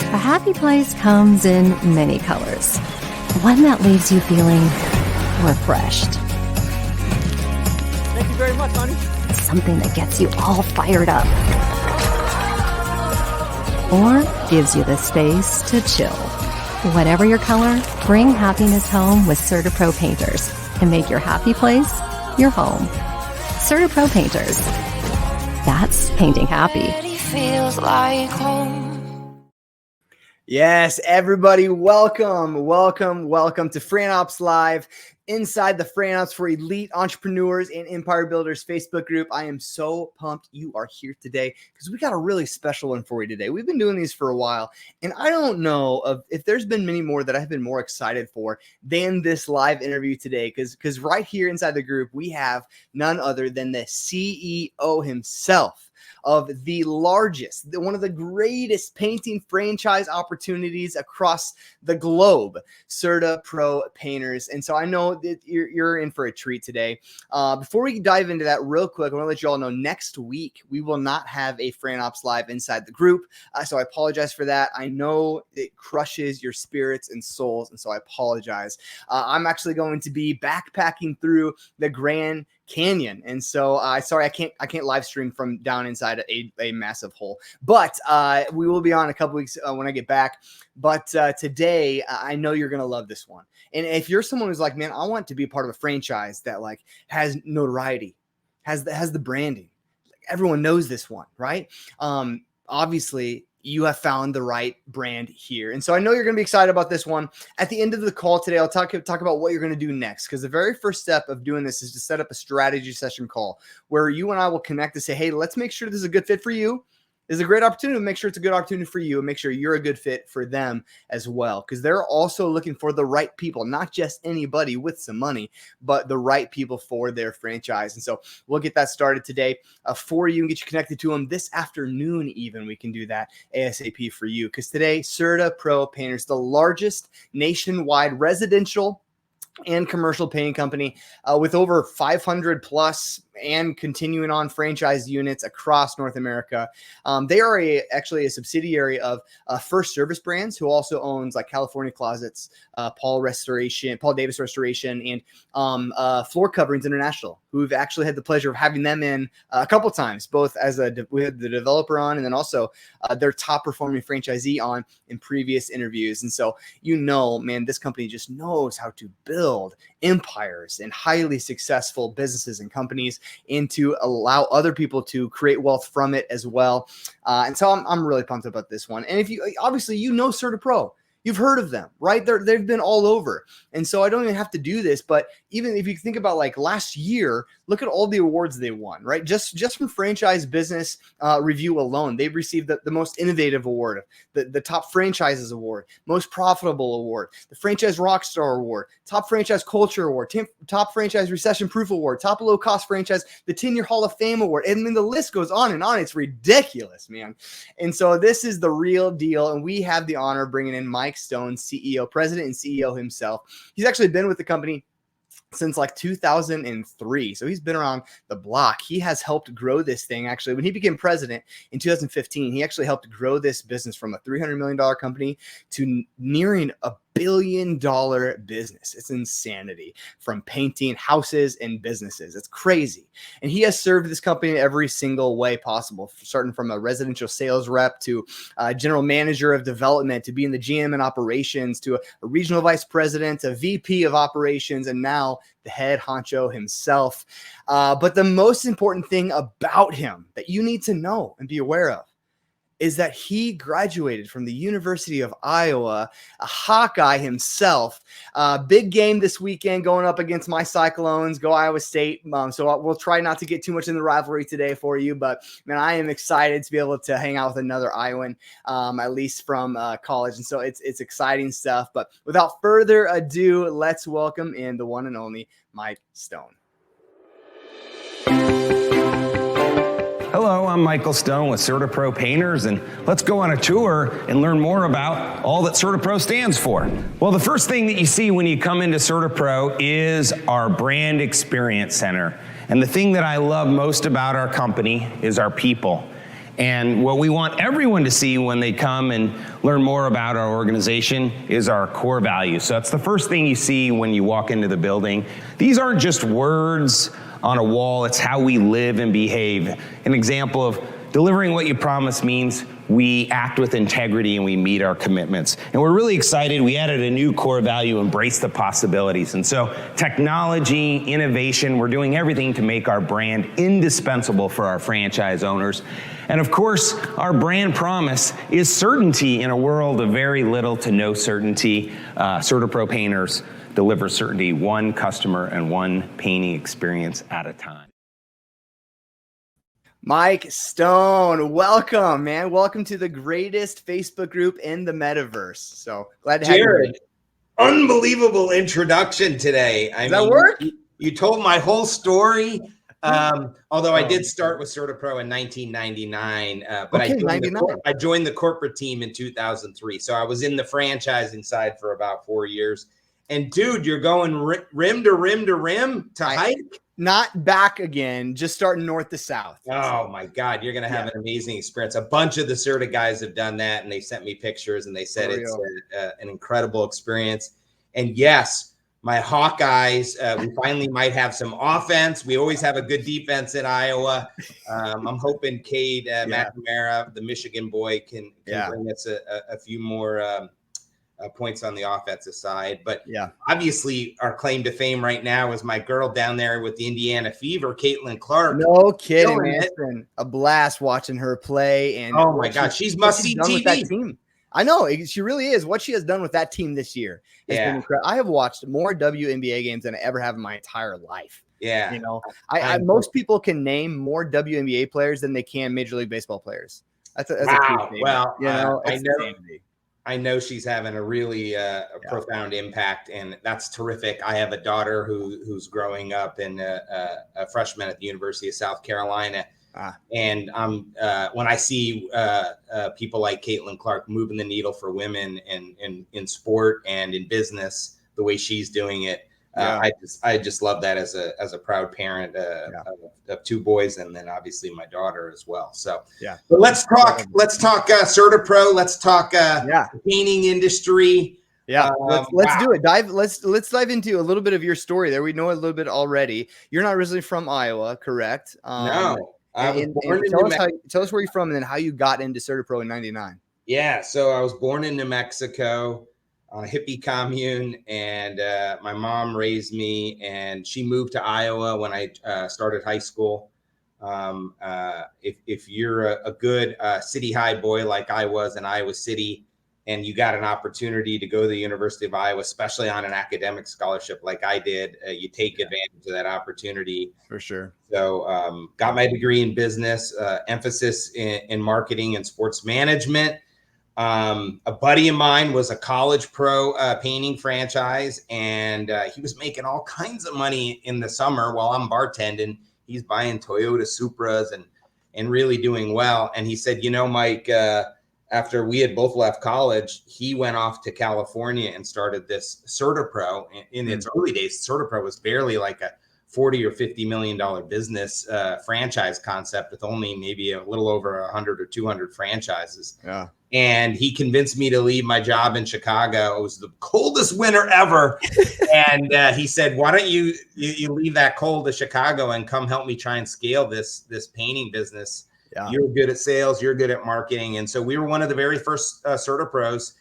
A happy place comes in many colors. One that leaves you feeling refreshed. Thank you very much, honey. Something that gets you all fired up. Or gives you the space to chill. Whatever your color, bring happiness home with CertaPro Painters and make your happy place your home. CertaPro Painters. That's painting happy. Feels like home. Yes, everybody, welcome to FranOps Live, inside the FranOps for Elite Entrepreneurs and Empire Builders Facebook group. I am so pumped you are here today because we got a really special one for you today. We've been doing these for a while, and I don't know if there's been many more that I've been more excited for than this live interview today, because right here inside the group, we have none other than the CEO himself of the largest, one of the greatest painting franchise opportunities across the globe, CertaPro Painters. And so I know that you're in for a treat today. Before we dive into that real quick, I want to let you all know next week we will not have a FranOps Live inside the group. So I apologize for that. I know it crushes your spirits and souls, and so I apologize. I'm actually going to be backpacking through the Grand Canyon, and so sorry I can't live stream from down inside a massive hole, but we will be on a couple weeks when I get back. But today I know you're gonna love this one, and if you're someone who's like, man, I want to be a part of a franchise that like has notoriety, has the branding, everyone knows this one, right? Obviously you have found the right brand here. And so I know you're going to be excited about this one. At the end of the call today, I'll talk about what you're going to do next, because the very first step of doing this is to set up a strategy session call where you and I will connect to say, hey, let's make sure this is a good fit for you. This is a great opportunity to make sure it's a good opportunity for you and make sure you're a good fit for them as well, because they're also looking for the right people, not just anybody with some money, but the right people for their franchise. And so we'll get that started today for you and get you connected to them this afternoon. Even we can do that ASAP for you, because today CertaPro Painters, the largest nationwide residential and commercial painting company with over 500 plus and continuing on franchise units across North America. They are actually a subsidiary of First Service Brands, who also owns like California Closets, Paul Davis Restoration, and Floor Coverings International, who've actually had the pleasure of having them in a couple times, both as we had the developer on, and then also their top performing franchisee on in previous interviews. And so, man, this company just knows how to build empires and highly successful businesses and companies, and to allow other people to create wealth from it as well. And so I'm really pumped about this one. And if you obviously CertaPro, you've heard of them, right? They've been all over. And so I don't even have to do this, but even if you think about like last year, look at all the awards they won, right? Just from Franchise Business Review alone, they've received the most innovative award, the top franchises award, most profitable award, the Franchise Rockstar Award, top franchise culture award, top franchise recession proof award, top low cost franchise, the 10-year Hall of Fame award. And then the list goes on and on. It's ridiculous, man. And so this is the real deal. And we have the honor of bringing in Mike Stone, president and CEO himself. He's actually been with the company since like 2003. So he's been around the block. He has helped grow this thing. Actually, when he became president in 2015, he actually helped grow this business from a $300 million company to nearing $1 billion business. It's insanity, from painting houses and businesses. It's crazy. And he has served this company in every single way possible, starting from a residential sales rep to a general manager of development, to being the GM in operations, to a regional vice president, a VP of operations, and now the head honcho himself. But the most important thing about him that you need to know and be aware of is that he graduated from the University of Iowa, a Hawkeye himself. Big game this weekend going up against my Cyclones. Go Iowa State. So we'll try not to get too much in the rivalry today for you, but man, I am excited to be able to hang out with another Iowan, at least from college. And so it's exciting stuff. But without further ado, let's welcome in the one and only Mike Stone. Hello, I'm Michael Stone with CertaPro Painters, and let's go on a tour and learn more about all that CertaPro stands for. Well, the first thing that you see when you come into CertaPro is our Brand Experience Center. And the thing that I love most about our company is our people. And what we want everyone to see when they come and learn more about our organization is our core values. So that's the first thing you see when you walk into the building. These aren't just words on a wall, it's how we live and behave. An example of delivering what you promise means we act with integrity and we meet our commitments. And we're really excited. We added a new core value, embrace the possibilities. And so technology, innovation, we're doing everything to make our brand indispensable for our franchise owners. And of course, our brand promise is certainty in a world of very little to no certainty. CertaPro Painters delivers certainty, one customer and one painting experience at a time. Mike Stone, welcome, man. Welcome to the greatest Facebook group in the metaverse. So glad to have Jared, you. unbelievable introduction today. Does that work? You told my whole story. Although I did start with CertaPro in 1999, but I joined the corporate team in 2003. So I was in the franchising side for about 4 years. And dude, you're going rim to rim to rim to hike? Not back again, just starting north to south. Oh my God, you're going to have an amazing experience. A bunch of the Certa guys have done that, and they sent me pictures, and they said it's an incredible experience. And yes, my Hawkeyes, we finally might have some offense. We always have a good defense in Iowa. I'm hoping Cade McNamara, the Michigan boy, can bring us a few more points on the offensive side. But obviously our claim to fame right now is my girl down there with the Indiana Fever, Caitlin Clark. No kidding, man. It's been a blast watching her play. And oh my God, she's must-see TV. That team. I know, she really is. What she has done with that team this year has been incredible. I have watched more WNBA games than I ever have in my entire life. Yeah. You know, most people can name more WNBA players than they can Major League Baseball players. That's a wow. Well, you know, I know she's having a really profound impact, and that's terrific. I have a daughter who's growing up in a freshman at the University of South Carolina. And when I see people like Caitlin Clark moving the needle for women in sport and in business the way she's doing it, I just love that as a proud parent of two boys, and then obviously my daughter as well. So but let's talk CertaPro. Let's talk painting industry. Let's do it. Let's dive into a little bit of your story there. We know a little bit already. You're not originally from Iowa, correct? No. Tell us where you're from and then how you got into CertaPro in 99. Yeah, so I was born in New Mexico on a hippie commune, and my mom raised me, and she moved to Iowa when I started high school. If you're a good city high boy like I was in Iowa City, and you got an opportunity to go to the University of Iowa, especially on an academic scholarship like I did, you take advantage of that opportunity. For sure. So got my degree in business, emphasis in marketing and sports management. A buddy of mine was a college pro painting franchise, and he was making all kinds of money in the summer while I'm bartending. He's buying Toyota Supras and really doing well. And he said, you know, Mike, after we had both left college, he went off to California and started this CertaPro. In its early days, CertaPro was barely like a $40 or $50 million business franchise concept with only maybe a little over 100 or 200 franchises. Yeah. And he convinced me to leave my job in Chicago. It was the coldest winter ever. And he said, why don't you leave that cold to Chicago and come help me try and scale this painting business. Yeah. You're good at sales. You're good at marketing. And so we were one of the very first CertaPros.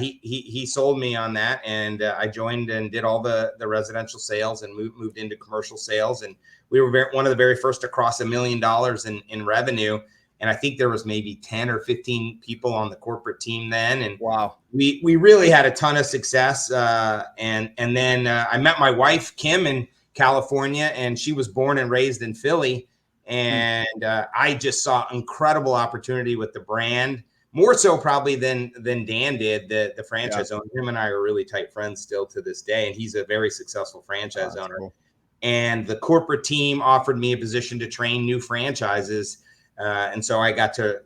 He sold me on that, and I joined and did all the residential sales and moved into commercial sales. And we were one of the very first to cross $1 million in revenue. And I think there was maybe 10 or 15 people on the corporate team then. And wow, we really had a ton of success. And then I met my wife, Kim, in California, and she was born and raised in Philly. And I just saw incredible opportunity with the brand, more so probably than Dan did, the franchise owner. Him and I are really tight friends still to this day, and he's a very successful franchise owner. Cool. And the corporate team offered me a position to train new franchises. And so I got to,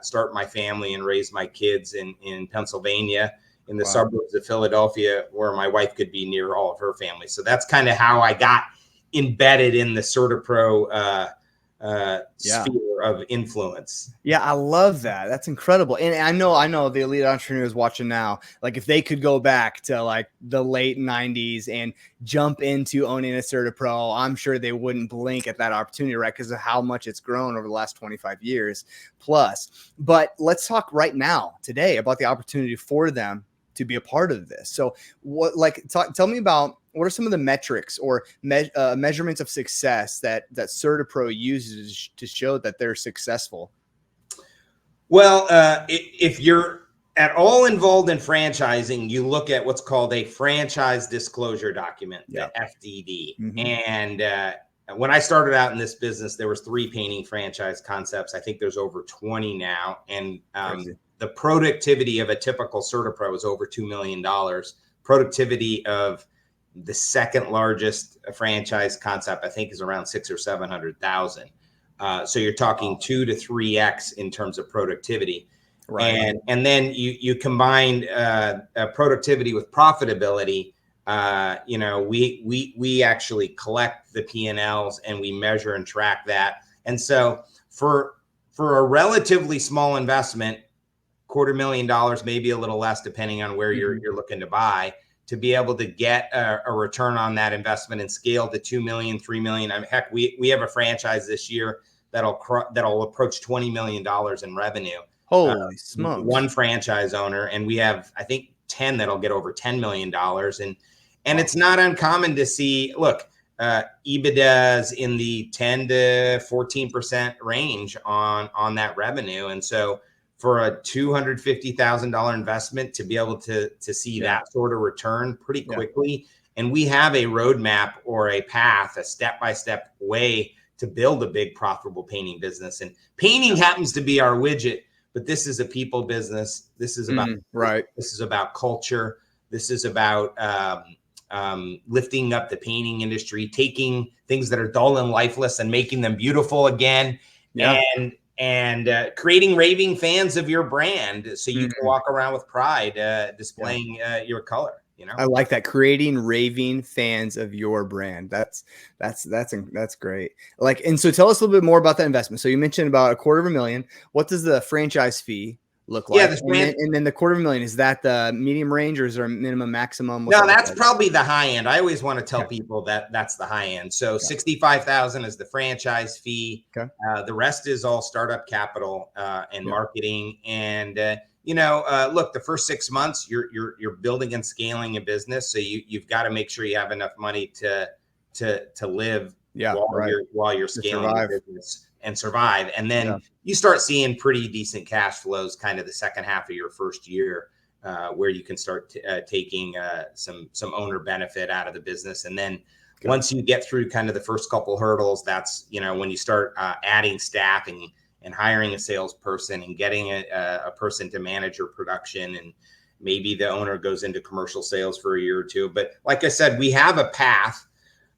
start my family and raise my kids in Pennsylvania, in the suburbs of Philadelphia, where my wife could be near all of her family. So that's kind of how I got embedded in the CertaPro sphere of influence. Yeah, I love that. That's incredible. And I know the elite entrepreneurs watching now, like if they could go back to like the late 90s and jump into owning a CertaPro, I'm sure they wouldn't blink at that opportunity, right? Because of how much it's grown over the last 25 years plus. But let's talk right now, today, about the opportunity for them to be a part of this. So tell me about what are some of the metrics or measurements of success that CertaPro uses to show that they're successful? Well, if you're at all involved in franchising, you look at what's called a franchise disclosure document, the FDD. And when I started out in this business, there was 3 painting franchise concepts. I think there's over 20 now. And the productivity of a typical CertaPro is over $2 million. Productivity of the second largest franchise concept, I think, is around 600,000 or 700,000. So you're talking 2 to 3x in terms of productivity. Right. And then you combine productivity with profitability. We actually collect the P&Ls and we measure and track that. And so for a relatively small investment, $250,000, maybe a little less, depending on where you're looking to buy, to be able to get a return on that investment and scale to 2 million, 3 million. I mean, heck, we have a franchise this year that'll approach $20 million in revenue. Holy smokes. One franchise owner. And we have, I think, 10 that'll get over $10 million. And it's not uncommon to see, look, EBITDA's in the 10 to 14% range on that revenue. And so for a $250,000 investment to be able to see that sort of return pretty quickly. And we have a roadmap or a path, a step-by-step way to build a big profitable painting business. And painting happens to be our widget, but this is a people business. This is about This is about culture. This is about lifting up the painting industry, taking things that are dull and lifeless and making them beautiful again. And creating raving fans of your brand so you can walk around with pride, displaying your color. I like that, creating raving fans of your brand. That's great. And so tell us a little bit more about that investment. So you mentioned about $250,000. What does the franchise fee look like? And then the $250,000, is that the medium range or is there a minimum maximum? No, that's probably the high end. I always want to tell people that that's the high end. So $65,000 is the franchise fee. The rest is all startup capital and marketing. And look, the first 6 months you're building and scaling a business, so you've got to make sure you have enough money to live while you're scaling the business and survive. And then you start seeing pretty decent cash flows kind of the second half of your first year, where you can start taking some owner benefit out of the business. And then once you get through kind of the first couple hurdles, that's when you start adding staff and hiring a salesperson and getting a person to manage your production, and maybe the owner goes into commercial sales for a year or two. But like I said, we have a path,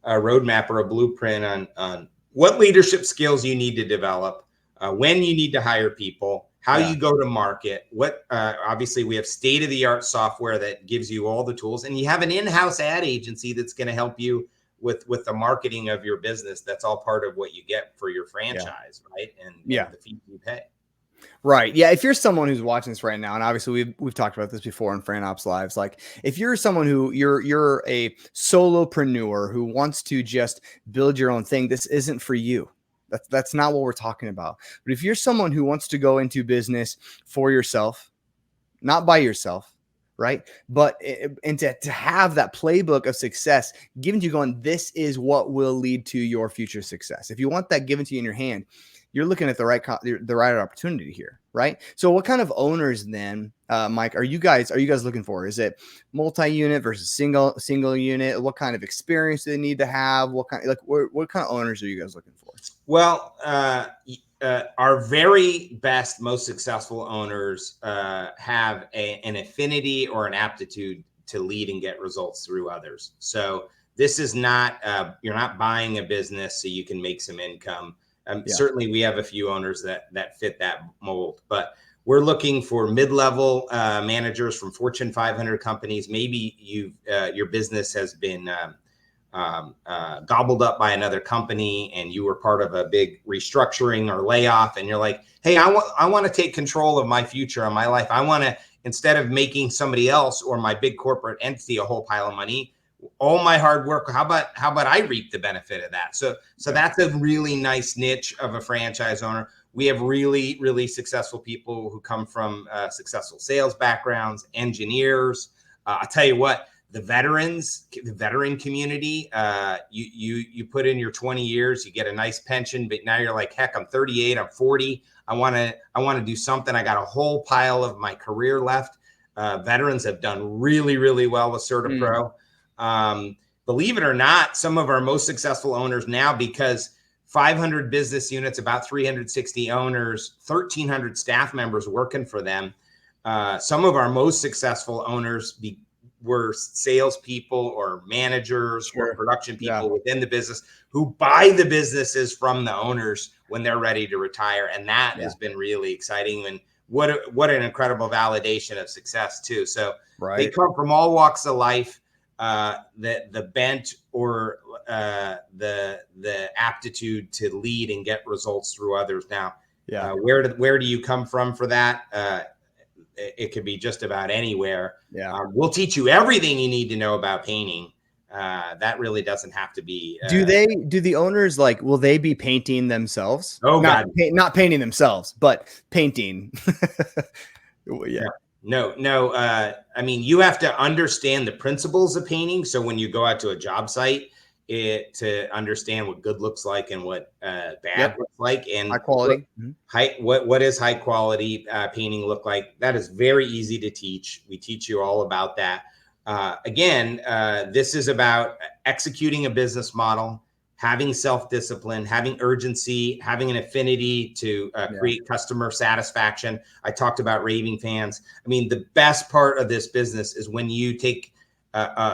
a roadmap or a blueprint on what leadership skills you need to develop, when you need to hire people, how you go to market, obviously we have state-of-the-art software that gives you all the tools, and you have an in-house ad agency that's going to help you with the marketing of your business. That's all part of what you get for your franchise, right? And the fee you pay. Right. Yeah. If you're someone who's watching this right now, and obviously we've talked about this before in FranOps Lives, like if you're someone who you're a solopreneur who wants to just build your own thing, this isn't for you. That's not what we're talking about. But if you're someone who wants to go into business for yourself, not by yourself, right? But and to have that playbook of success given to you, going, this is what will lead to your future success. If you want that given to you in your hand, you're looking at the right opportunity here, right? So what kind of owners then, Mike, are you guys looking for? Is it multi-unit versus single unit? What kind of experience do they need to have? What kind of owners are you guys looking for? Well, our very best, most successful owners have an affinity or an aptitude to lead and get results through others. So this is not, you're not buying a business so you can make some income. Certainly we have a few owners that fit that mold, but we're looking for mid-level managers from Fortune 500 companies. Maybe your business has been gobbled up by another company, and you were part of a big restructuring or layoff, and you're like, hey, I want to take control of my future and my life. I want to, instead of making somebody else or my big corporate entity a whole pile of money, all my hard work, how about I reap the benefit of that? So that's a really nice niche of a franchise owner. We have really, really successful people who come from successful sales backgrounds, engineers. I'll tell you what, the veteran community, you put in your 20 years, you get a nice pension, but now you're like, heck, I'm 38, I'm 40. I want to do something. I got a whole pile of my career left. Veterans have done really, really well with CertaPro. Believe it or not, some of our most successful owners now, because 500 business units, about 360 owners, 1,300 staff members working for them. Some of our most successful owners were salespeople or managers or production people within the business who buy the businesses from the owners when they're ready to retire. And that has been really exciting. And what an incredible validation of success too. So they come from all walks of life. The bent or the aptitude to lead and get results through others. Now, where do you come from for that? It could be just about anywhere. We'll teach you everything you need to know about painting. That really doesn't have to be. Do the owners, like, will they be painting themselves? Oh, not painting themselves, but painting. No. I mean, you have to understand the principles of painting. So when you go out to a job site, to understand what good looks like and what bad looks like, and high quality. What is high quality painting look like? That is very easy to teach. We teach you all about that. Again, this is about executing a business model, having self-discipline, having urgency, having an affinity to create customer satisfaction. I talked about raving fans. I mean, the best part of this business is when you take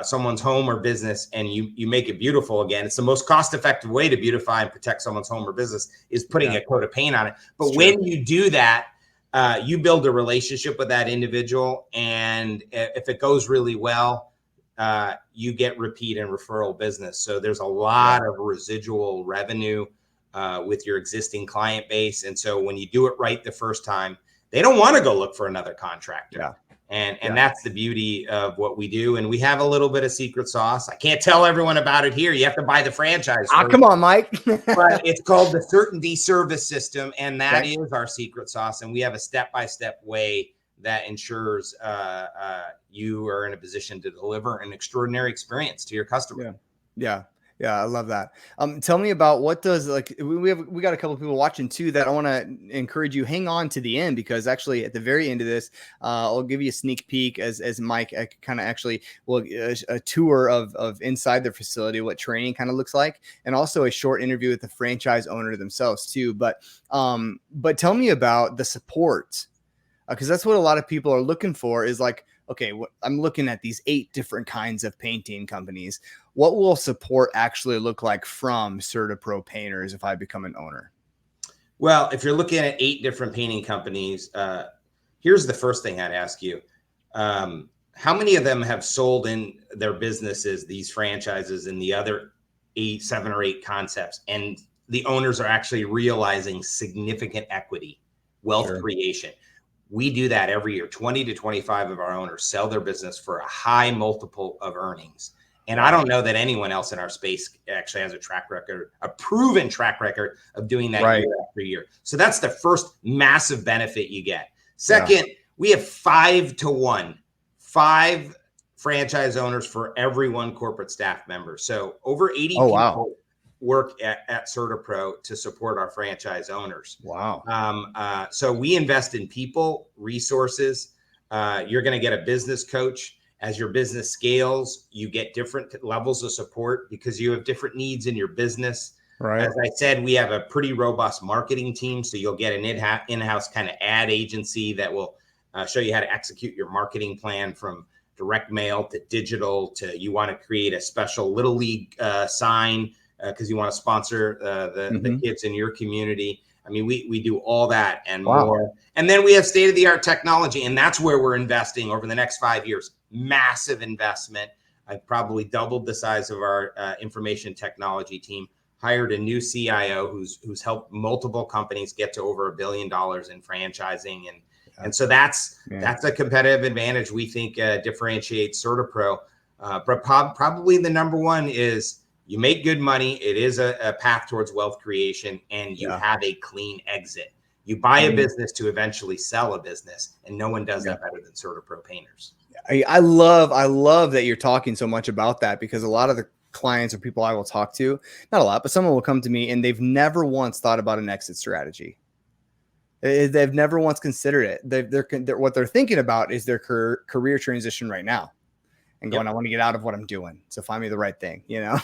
someone's home or business and you make it beautiful again. It's the most cost-effective way to beautify and protect someone's home or business is putting a coat of paint on it. But when you do that, you build a relationship with that individual. And if it goes really well, you get repeat and referral business. So there's a lot of residual revenue with your existing client base. And so when you do it right the first time, they don't want to go look for another contractor. And that's the beauty of what we do. And we have a little bit of secret sauce. I can't tell everyone about it here. You have to buy the franchise. Come on, Mike. But it's called the Certainty Service System. And that is our secret sauce. And we have a step-by-step way that ensures you are in a position to deliver an extraordinary experience to your customer. Yeah, I love that. Tell me about what does, like, we got a couple of people watching too that I want to encourage you, hang on to the end, because actually at the very end of this, I'll give you a sneak peek as Mike kind of actually will a tour of inside their facility, what training kind of looks like, and also a short interview with the franchise owner themselves too. But tell me about the support, because that's what a lot of people are looking for, is like, okay, I'm looking at these 8 different kinds of painting companies. What will support actually look like from CertaPro Painters if I become an owner? Well, if you're looking at 8 different painting companies, here's the first thing I'd ask you. How many of them have sold in their businesses, these franchises, and the other 7 or 8 concepts, and the owners are actually realizing significant equity, wealth creation? We do that every year. 20 to 25 of our owners sell their business for a high multiple of earnings. And I don't know that anyone else in our space actually has a track record, a proven track record of doing that year after year. So that's the first massive benefit you get. Second, we have 5 to 1, 5 franchise owners for every 1 corporate staff member. So over 80 people work at CertaPro to support our franchise owners. So we invest in people, resources. You're going to get a business coach. As your business scales, you get different levels of support because you have different needs in your business. As I said, we have a pretty robust marketing team. So you'll get an in-house kind of ad agency that will show you how to execute your marketing plan, from direct mail to digital to, you want to create a special little league sign because you want to sponsor the kids in your community. I mean, we do all that and more. And then we have state-of-the-art technology, and that's where we're investing over the next 5 years. Massive investment. I've probably doubled the size of our information technology team, hired a new CIO who's helped multiple companies get to over $1 billion in franchising. And so that's a competitive advantage we think differentiates CertaPro. But probably the number one is you make good money. It is a path towards wealth creation, and you have a clean exit. You buy a business to eventually sell a business, and no one does that better than CertaPro Painters. I love that you're talking so much about that, because a lot of the clients or people I will talk to, not a lot, but someone will come to me and they've never once thought about an exit strategy. They've never once considered it. They're what they're thinking about is their career transition right now, and going, I want to get out of what I'm doing, so find me the right thing, you know.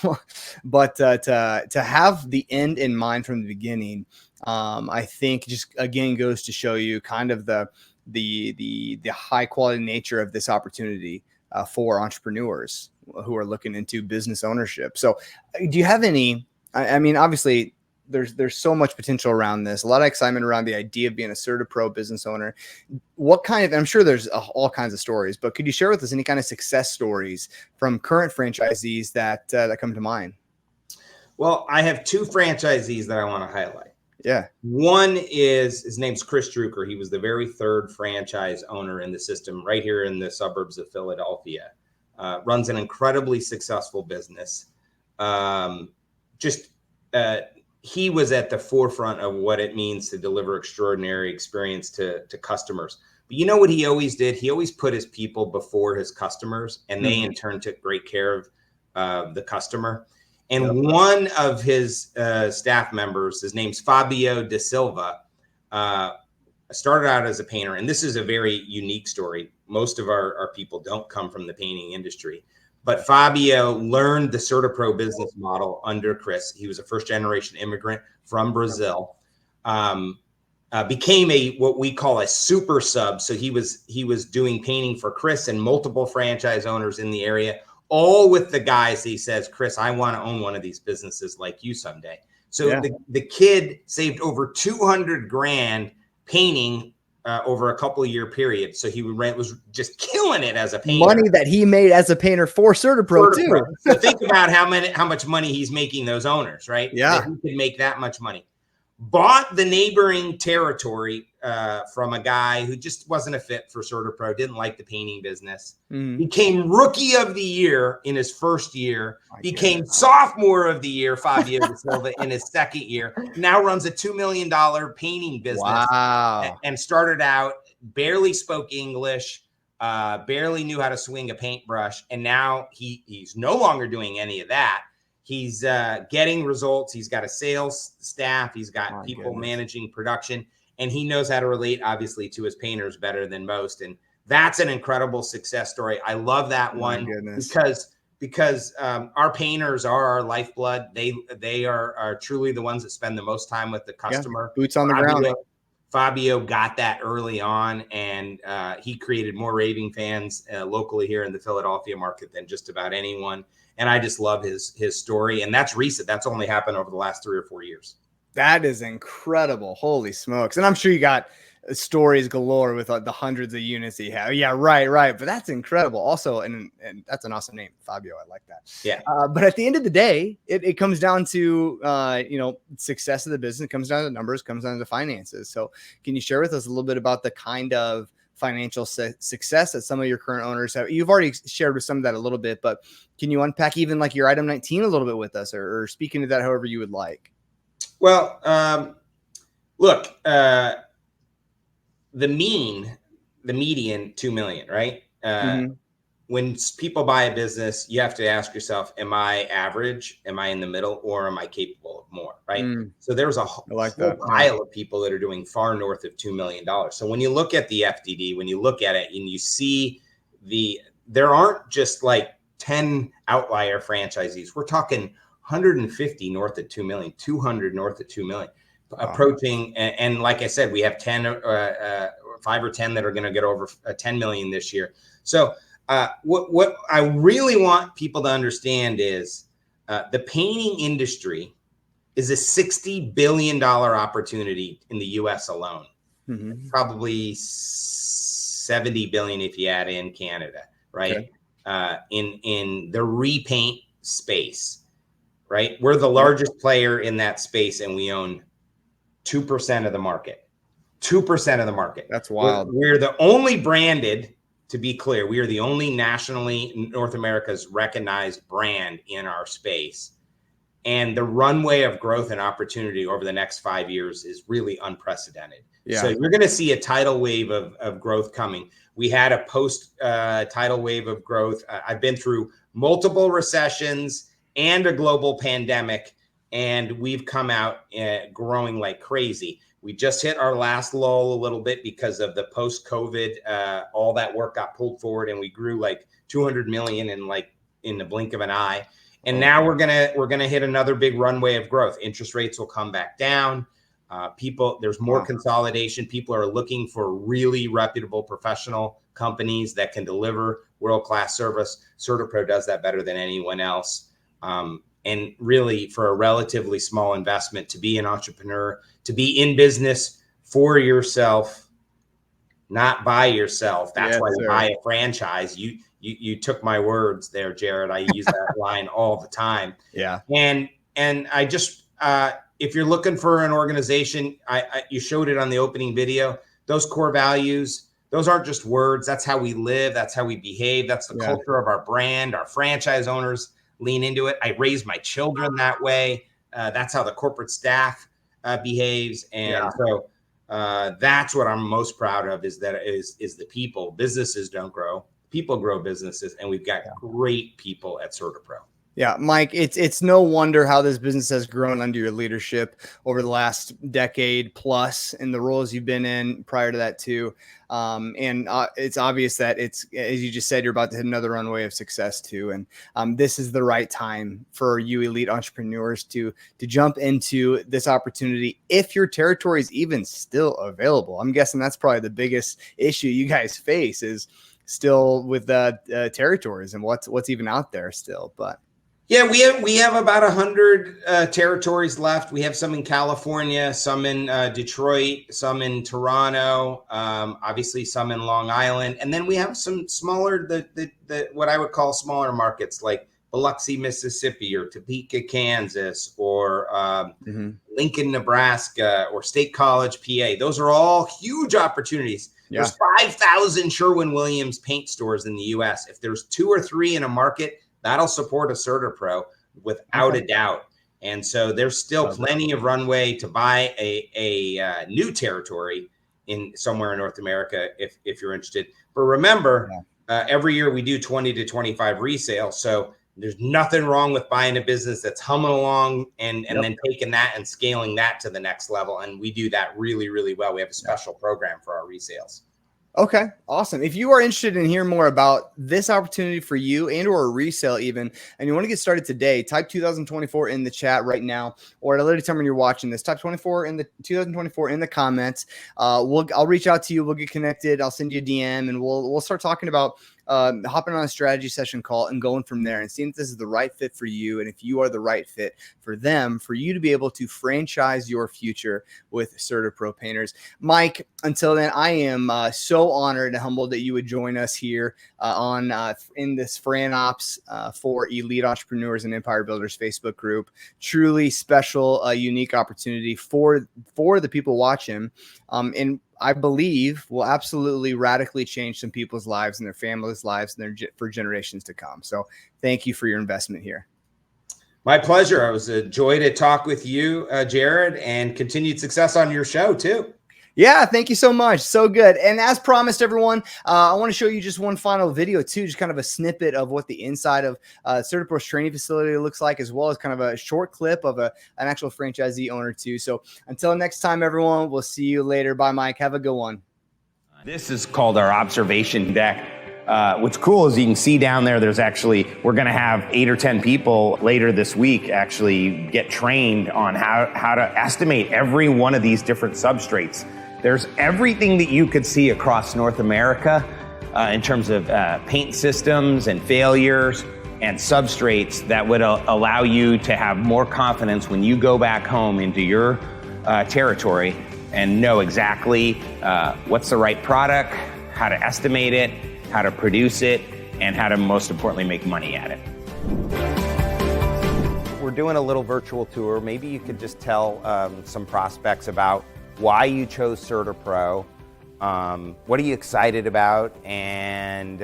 But to have the end in mind from the beginning, I think just again goes to show you kind of the high quality nature of this opportunity for entrepreneurs who are looking into business ownership. So do you have any, I mean, obviously there's so much potential around this, a lot of excitement around the idea of being a CertaPro business owner. What kind of, I'm sure there's all kinds of stories, but could you share with us any kind of success stories from current franchisees that come to mind? Well, I have two franchisees that I want to highlight. Yeah. One is, his name's Chris Drucker. He was the very third franchise owner in the system right here in the suburbs of Philadelphia. Runs an incredibly successful business. He was at the forefront of what it means to deliver extraordinary experience to customers. But you know what he always did? He always put his people before his customers, and they in turn took great care of the customer. And one of his staff members, his name's Fabio Da Silva, started out as a painter. And this is a very unique story. Most of our people don't come from the painting industry. But Fabio learned the CertaPro business model under Chris. He was a first-generation immigrant from Brazil. Became what we call a super sub. So he was doing painting for Chris and multiple franchise owners in the area, all with the guys. He says, Chris, I want to own one of these businesses like you someday. So the kid saved over 200 grand painting over a couple of year period. So he was just killing it as a painter. Money that he made as a painter for CertaPro too. So think about how much money he's making those owners, right? Yeah. That he can make that much money. Bought the neighboring territory from a guy who just wasn't a fit for CertaPro, didn't like the painting business. Became rookie of the year in his first year. Became sophomore of the year, Fabio Da Silva, in his second year. Now runs a $2 million painting business. Wow. And started out, barely spoke English, barely knew how to swing a paintbrush. And now he's no longer doing any of that. He's getting results. He's got a sales staff. He's got people managing production, and he knows how to relate, obviously, to his painters better than most. And that's an incredible success story. I love that one because our painters are our lifeblood. They are truly the ones that spend the most time with the customer. Boots on the ground. Fabio got that early on, and he created more raving fans locally here in the Philadelphia market than just about anyone. And I just love his story. And that's recent. That's only happened over the last 3 or 4 years. That is incredible. Holy smokes. And I'm sure you got stories galore with the hundreds of units that you have. Yeah, right. But that's incredible. Also, and that's an awesome name, Fabio. I like that. Yeah. But at the end of the day, it comes down to, success of the business. It comes down to numbers, comes down to finances. So can you share with us a little bit about the kind of financial success that some of your current owners have? You've already shared with some of that a little bit, but can you unpack even like your item 19 a little bit with us, or speak into that however you would like? Well, look, the median 2 million, right? When people buy a business, you have to ask yourself, am I average? Am I in the middle? Or am I capable of more, right? So there's a whole pile of people that are doing far north of $2 million. So when you look at the FDD, when you look at it and you see there aren't just like 10 outlier franchisees. We're talking 150 north of 2 million, 200 north of 2 million, approaching. And like I said, we have 5 or 10 that are going to get over 10 million this year. So what I really want people to understand is the painting industry is a $60 billion opportunity in the U.S. alone. Probably 70 billion if you add in Canada, right? in the repaint space, right? We're the largest player in that space, and we own 2% of the market. 2% of the market. That's wild. We're the only branded, to be clear, we are the only nationally North America's recognized brand in our space. And the runway of growth and opportunity over the next 5 years is really unprecedented. Yeah. So you're going to see a tidal wave of growth coming. We had a post tidal wave of growth. I've been through multiple recessions and a global pandemic, and we've come out growing like crazy. We just hit our last lull a little bit because of the post-COVID. All that work got pulled forward, and we grew like 200 million in the blink of an eye. And now we're gonna hit another big runway of growth. Interest rates will come back down. There's more consolidation. People are looking for really reputable professional companies that can deliver world-class service. CertaPro does that better than anyone else. And really, for a relatively small investment, to be an entrepreneur, to be in business for yourself, not by yourself. That's why you buy a franchise. You took my words there, Jared. I use that line all the time. Yeah. And I just if you're looking for an organization, you showed it on the opening video. Those core values, those aren't just words. That's how we live. That's how we behave. That's the culture of our brand. Our franchise owners lean into it. I raise my children that way. That's how the corporate staff behaves. And so that's what I'm most proud of is the people. Businesses don't grow. People grow businesses. And we've got great people at CertaPro. Yeah, Mike, it's no wonder how this business has grown under your leadership over the last decade plus in the roles you've been in prior to that too. And it's obvious that it's, as you just said, you're about to hit another runway of success too. And this is the right time for you elite entrepreneurs to jump into this opportunity if your territory is even still available. I'm guessing that's probably the biggest issue you guys face is still with the territories and what's even out there still. But yeah, we have about 100 territories left. We have some in California, some in Detroit, some in Toronto, obviously some in Long Island, and then we have some smaller, the what I would call smaller markets like Biloxi, Mississippi, or Topeka, Kansas, or Lincoln, Nebraska, or State College, PA. Those are all huge opportunities. Yeah. There's 5,000 Sherwin-Williams paint stores in the U.S. If there's 2 or 3 in a market, that'll support a CertaPro without a doubt. And so there's still plenty of runway to buy a new territory in somewhere in North America if you're interested. But remember, every year we do 20 to 25 resales. So there's nothing wrong with buying a business that's humming along and then taking that and scaling that to the next level. And we do that really, really well. We have a special program for our resales. Okay, awesome. If you are interested in hearing more about this opportunity for you and or a resale even, and you want to get started today, type 2024 in the chat right now, or at a later time when you're watching this, type 2024 in the comments. I'll reach out to you. We'll get connected. I'll send you a DM and we'll start talking about hopping on a strategy session call and going from there and seeing if this is the right fit for you. And if you are the right fit for them, for you to be able to franchise your future with CertaPro Painters. Mike, until then, I am so honored and humbled that you would join us here in this FranOps for Elite Entrepreneurs and Empire Builders Facebook group. Truly special, unique opportunity for the people watching. And I believe will absolutely radically change some people's lives and their families' lives and for generations to come. So thank you for your investment here. My pleasure. It was a joy to talk with you, Jared, and continued success on your show too. Yeah, thank you so much. So good. And as promised, everyone, I want to show you just one final video too, just kind of a snippet of what the inside of CertaPro's training facility looks like, as well as kind of a short clip of an actual franchisee owner too. So until next time, everyone, we'll see you later. Bye, Mike. Have a good one. This is called our observation deck. What's cool is you can see down there, we're going to have 8 or 10 people later this week actually get trained on how to estimate every one of these different substrates. There's everything that you could see across North America in terms of paint systems and failures and substrates that would allow you to have more confidence when you go back home into your territory and know exactly what's the right product, how to estimate it, how to produce it, and how to most importantly make money at it. We're doing a little virtual tour. Maybe you could just tell some prospects about why you chose CertaPro. What are you excited about? And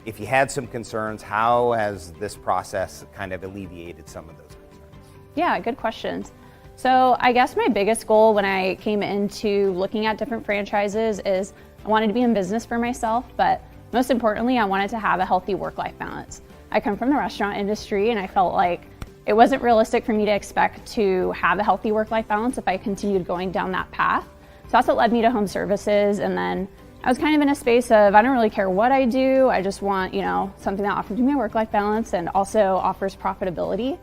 if you had some concerns, how has this process kind of alleviated some of those concerns? Yeah, good questions. So I guess my biggest goal when I came into looking at different franchises is I wanted to be in business for myself, but most importantly, I wanted to have a healthy work-life balance. I come from the restaurant industry and I felt like it wasn't realistic for me to expect to have a healthy work-life balance if I continued going down that path. So that's what led me to home services. And then I was kind of in a space of, I don't really care what I do. I just want, something that offers me a work-life balance and also offers profitability.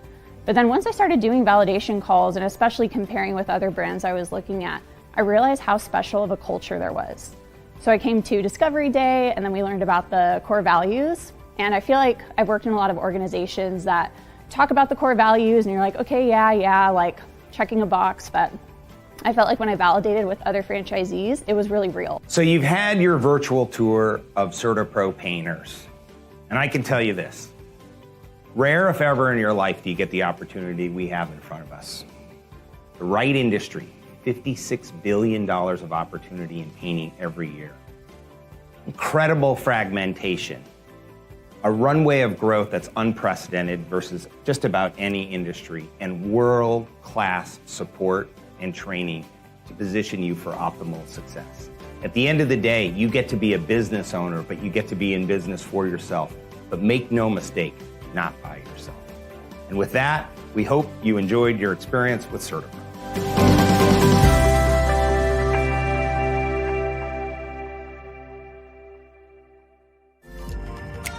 But then once I started doing validation calls and especially comparing with other brands I was looking at, I realized how special of a culture there was. So I came to Discovery Day and then we learned about the core values. And I feel like I've worked in a lot of organizations that talk about the core values and you're like, okay, yeah, like checking a box, but I felt like when I validated with other franchisees, it was really real. So you've had your virtual tour of CertaPro Painters, and I can tell you this, rare if ever in your life do you get the opportunity we have in front of us. The right industry, $56 billion of opportunity in painting every year. Incredible fragmentation. A runway of growth that's unprecedented versus just about any industry, and world-class support and training to position you for optimal success. At the end of the day, you get to be a business owner, but you get to be in business for yourself. But make no mistake, not by yourself. And with that, we hope you enjoyed your experience with CertaPro.